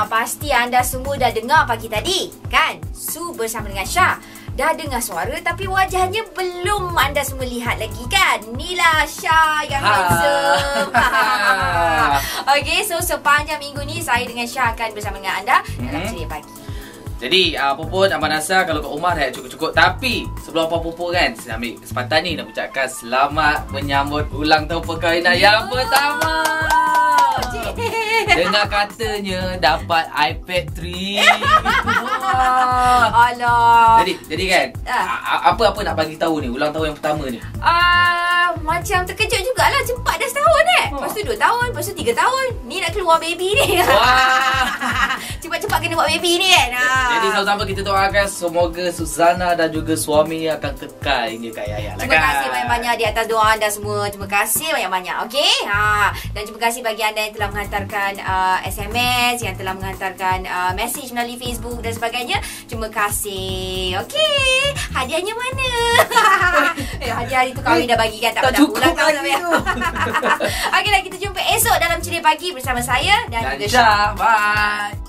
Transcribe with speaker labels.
Speaker 1: Pasti anda semua dah dengar pagi tadi, kan? Su bersama dengan Syah. Dah dengar suara tapi wajahnya belum anda semua lihat lagi, kan? Inilah Syah yang handsome. Okay, so sepanjang minggu ni saya dengan Syah akan bersama dengan anda dalam Ceria Pagi.
Speaker 2: Jadi apa pun Abang Nasar kalau kat rumah dah cukup-cukup. Tapi sebelum apa-apa kan, saya ambil kesempatan ni nak ucapkan selamat menyambut ulang tahun perkahwinan yang pertama. Dengar katanya dapat iPad 3.
Speaker 1: Alah.
Speaker 2: Jadi kan, apa nak bagi tahu ni ulang tahun yang pertama ni?
Speaker 1: Macam terkejut jugalah, cepat dah setahun Lepas tu 2 tahun, lepas tu 3 tahun. Ni nak keluar baby ni. Cepat-cepat kena buat baby ni kan.
Speaker 2: Jadi sama-sama kita doakan semoga Suzana dan juga suami akan kekal hingga ke hayat.
Speaker 1: Terima kasih banyak-banyak di atas doa anda semua. Terima kasih banyak-banyak. Okey. Dan terima kasih bagi anda yang telah menghantarkan SMS, yang telah menghantarkan message melalui Facebook dan sebagainya. Terima kasih. Okey. Hadiahnya mana? Hadiah hari tu kahwin dah bagikan. Tak
Speaker 2: cukup lagi tu.
Speaker 1: Okeylah, kita jumpa esok dalam Ceria Pagi bersama saya dan juga
Speaker 2: Syah. Bye.